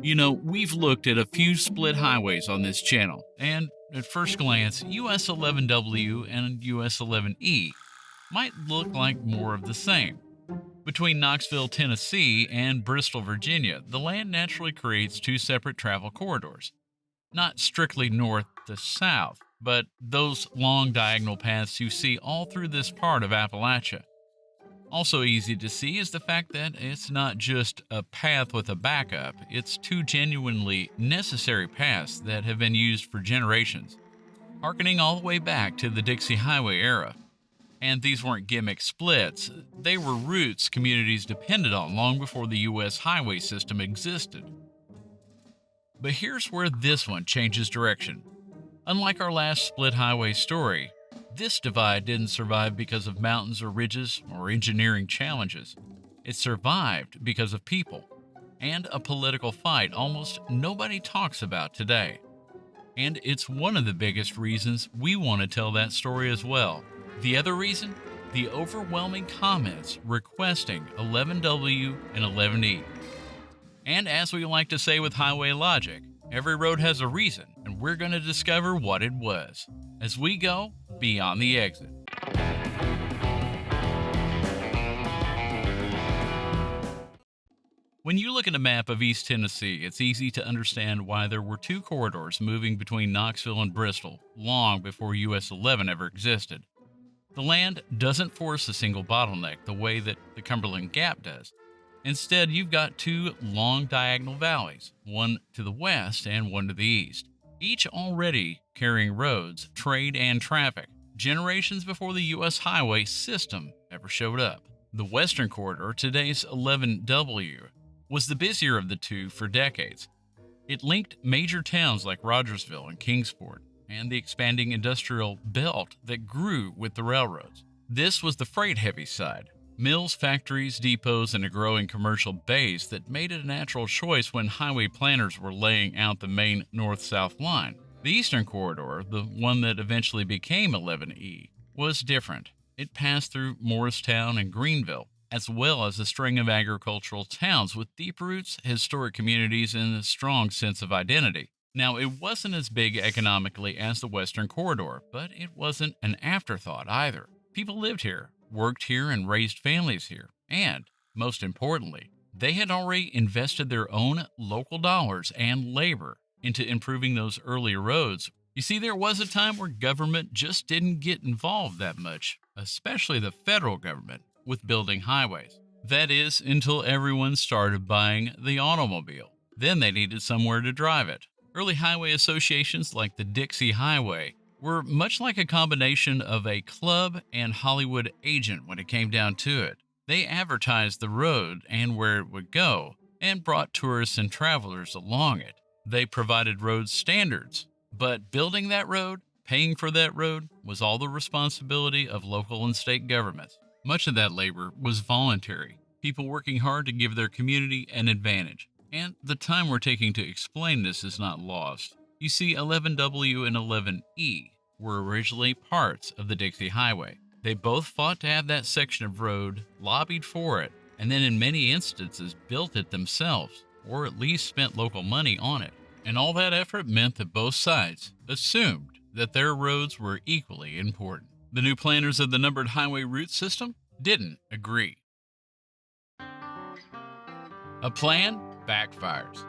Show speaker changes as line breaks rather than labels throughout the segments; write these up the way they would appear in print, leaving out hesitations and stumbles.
You know, we've looked at a few split highways on this channel, and at first glance, US 11W and US 11E might look like more of the same. Between Knoxville, Tennessee, and Bristol, Virginia, the land naturally creates two separate travel corridors. Not strictly north to south, but those long diagonal paths you see all through this part of Appalachia. Also, easy to see is the fact that it's not just a path with a backup, it's two genuinely necessary paths that have been used for generations, harkening all the way back to the Dixie Highway era. And these weren't gimmick splits, they were routes communities depended on long before the US highway system existed. But here's where this one changes direction. Unlike our last split highway story, this divide didn't survive because of mountains or ridges or engineering challenges. It survived because of people and a political fight almost nobody talks about today. And it's one of the biggest reasons we want to tell that story as well. The other reason? The overwhelming comments requesting 11W and 11E. And as we like to say with highway logic, every road has a reason, and we're going to discover what it was as we go beyond the exit. When you look at a map of East Tennessee, it's easy to understand why there were two corridors moving between Knoxville and Bristol long before US 11 ever existed. The land doesn't force a single bottleneck the way that the Cumberland Gap does. Instead, you've got two long diagonal valleys, one to the west and one to the east, each already carrying roads, trade, and traffic, generations before the U.S. highway system ever showed up. The western corridor, today's 11W, was the busier of the two for decades. It linked major towns like Rogersville and Kingsport, and the expanding industrial belt that grew with the railroads. This was the freight-heavy side. Mills, factories, depots, and a growing commercial base that made it a natural choice when highway planners were laying out the main north-south line. The eastern corridor, the one that eventually became 11E, was different. It passed through Morristown and Greenville, as well as a string of agricultural towns with deep roots, historic communities, and a strong sense of identity. Now, it wasn't as big economically as the western corridor, but it wasn't an afterthought either. People lived here, worked here, and raised families here. And, most importantly, they had already invested their own local dollars and labor into improving those early roads. You see, there was a time where government just didn't get involved that much, especially the federal government, with building highways. That is, until everyone started buying the automobile. Then they needed somewhere to drive it. Early highway associations like the Dixie Highway were much like a combination of a club and Hollywood agent when it came down to it. They advertised the road and where it would go, and brought tourists and travelers along it. They provided road standards, but building that road, paying for that road, was all the responsibility of local and state governments. Much of that labor was voluntary, people working hard to give their community an advantage. And the time we're taking to explain this is not lost. You see, 11W and 11E were originally parts of the Dixie Highway. They both fought to have that section of road, lobbied for it, and then in many instances built it themselves, or at least spent local money on it. And all that effort meant that both sides assumed that their roads were equally important. The new planners of the numbered highway route system didn't agree. A plan backfires.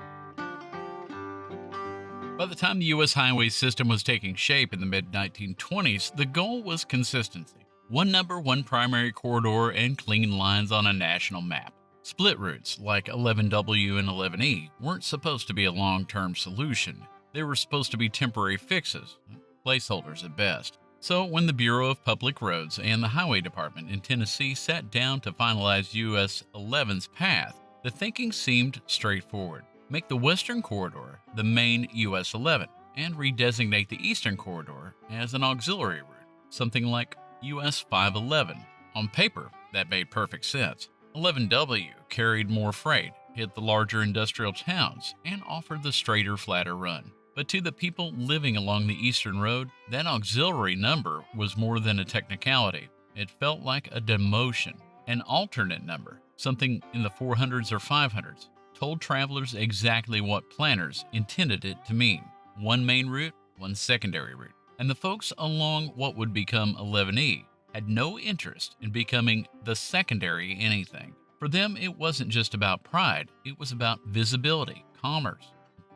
By the time the U.S. highway system was taking shape in the mid-1920s, the goal was consistency. One number, one primary corridor, and clean lines on a national map. Split routes, like 11W and 11E, weren't supposed to be a long-term solution. They were supposed to be temporary fixes, placeholders at best. So when the Bureau of Public Roads and the Highway Department in Tennessee sat down to finalize US 11's path, the thinking seemed straightforward. Make the western corridor the main US 11 and redesignate the eastern corridor as an auxiliary route, something like US 511. On paper, that made perfect sense. 11W carried more freight, hit the larger industrial towns, and offered the straighter, flatter run. But to the people living along the eastern road, that auxiliary number was more than a technicality. It felt like a demotion, an alternate number, something in the 400s or 500s, told travelers exactly what planners intended it to mean: one main route, one secondary route. And the folks along what would become 11E had no interest in becoming the secondary anything. For them, it wasn't just about pride, it was about visibility, commerce,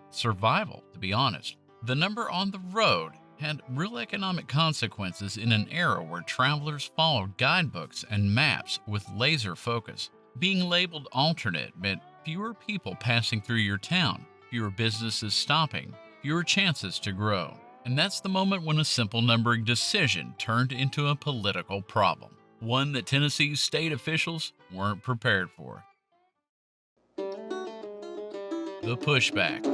survival, to be honest. The number on the road had real economic consequences in an era where travelers followed guidebooks and maps with laser focus. Being labeled alternate meant fewer people passing through your town, fewer businesses stopping, fewer chances to grow. And that's the moment when a simple numbering decision turned into a political problem, one that Tennessee's state officials weren't prepared for. The pushback.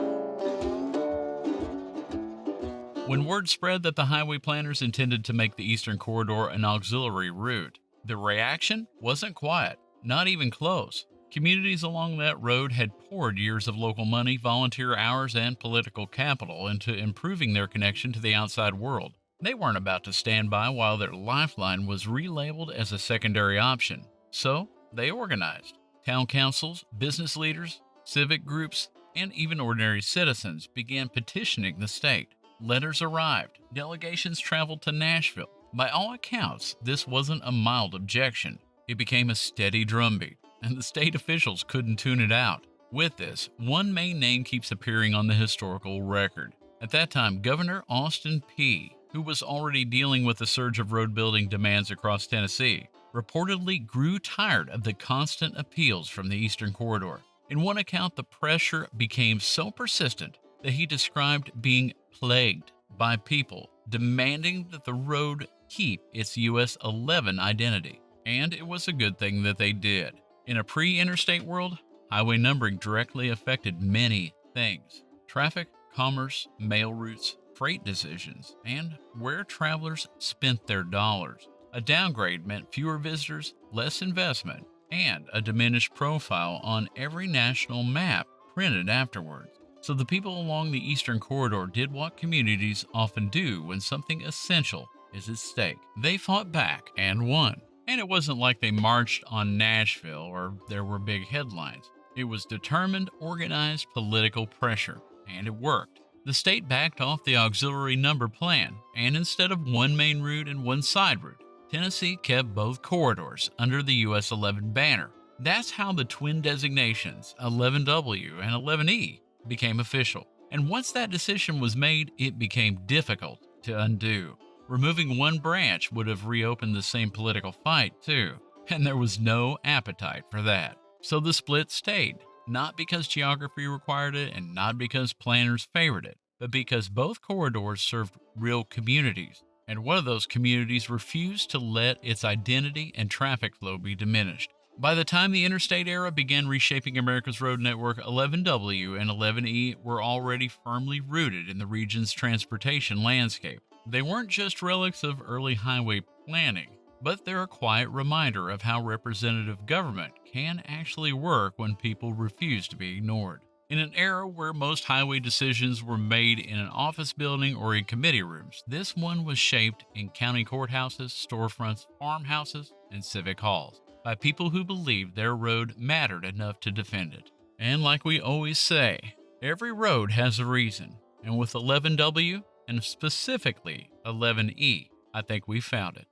When word spread that the highway planners intended to make the Eastern Corridor an auxiliary route, the reaction wasn't quiet, not even close. Communities along that road had poured years of local money, volunteer hours, and political capital into improving their connection to the outside world. They weren't about to stand by while their lifeline was relabeled as a secondary option. So they organized. Town councils, business leaders, civic groups, and even ordinary citizens began petitioning the state. Letters arrived. Delegations traveled to Nashville. By all accounts, this wasn't a mild objection. It became a steady drumbeat, and the state officials couldn't tune it out. With this, one main name keeps appearing on the historical record. At that time, Governor Austin Peay, who was already dealing with a surge of road building demands across Tennessee, reportedly grew tired of the constant appeals from the Eastern Corridor. In one account, the pressure became so persistent that he described being plagued by people demanding that the road keep its US-11 identity. And it was a good thing that they did. In a pre-interstate world, highway numbering directly affected many things: traffic, commerce, mail routes, freight decisions, and where travelers spent their dollars. A downgrade meant fewer visitors, less investment, and a diminished profile on every national map printed afterwards. So the people along the Eastern Corridor did what communities often do when something essential is at stake. They fought back and won. And it wasn't like they marched on Nashville or there were big headlines. It was determined, organized political pressure, and it worked. The state backed off the auxiliary number plan, and instead of one main route and one side route, Tennessee kept both corridors under the US-11 banner. That's how the twin designations, 11W and 11E, became official. And once that decision was made, it became difficult to undo. Removing one branch would have reopened the same political fight, too, and there was no appetite for that. So the split stayed, not because geography required it and not because planners favored it, but because both corridors served real communities, and one of those communities refused to let its identity and traffic flow be diminished. By the time the interstate era began reshaping America's road network, 11W and 11E were already firmly rooted in the region's transportation landscape. They weren't just relics of early highway planning, but they're a quiet reminder of how representative government can actually work when people refuse to be ignored. In an era where most highway decisions were made in an office building or in committee rooms, this one was shaped in county courthouses, storefronts, farmhouses, and civic halls by people who believed their road mattered enough to defend it. And like we always say, every road has a reason, and with 11W, and specifically 11E, I think we found it.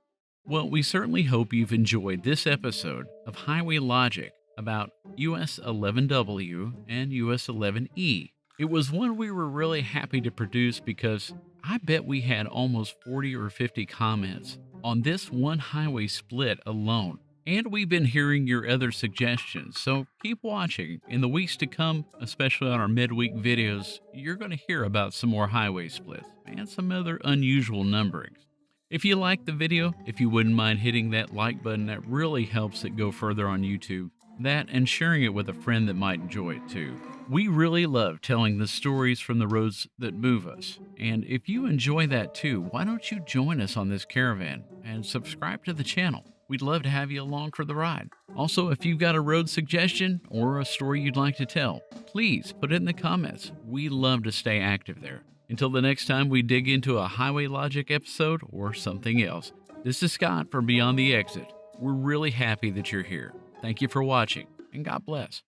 Well, we certainly hope you've enjoyed this episode of Highway Logic about US-11W and US-11E. It was one we were really happy to produce because I bet we had almost 40 or 50 comments on this one highway split alone. And we've been hearing your other suggestions, so keep watching. In the weeks to come, especially on our midweek videos, you're going to hear about some more highway splits and some other unusual numberings. If you liked the video, if you wouldn't mind hitting that like button, that really helps it go further on YouTube. That and sharing it with a friend that might enjoy it too. We really love telling the stories from the roads that move us. And if you enjoy that too, why don't you join us on this caravan and subscribe to the channel? We'd love to have you along for the ride. Also, if you've got a road suggestion or a story you'd like to tell, please put it in the comments. We love to stay active there. Until the next time we dig into a Highway Logic episode or something else, this is Scott from Beyond the Exit. We're really happy that you're here. Thank you for watching, and God bless.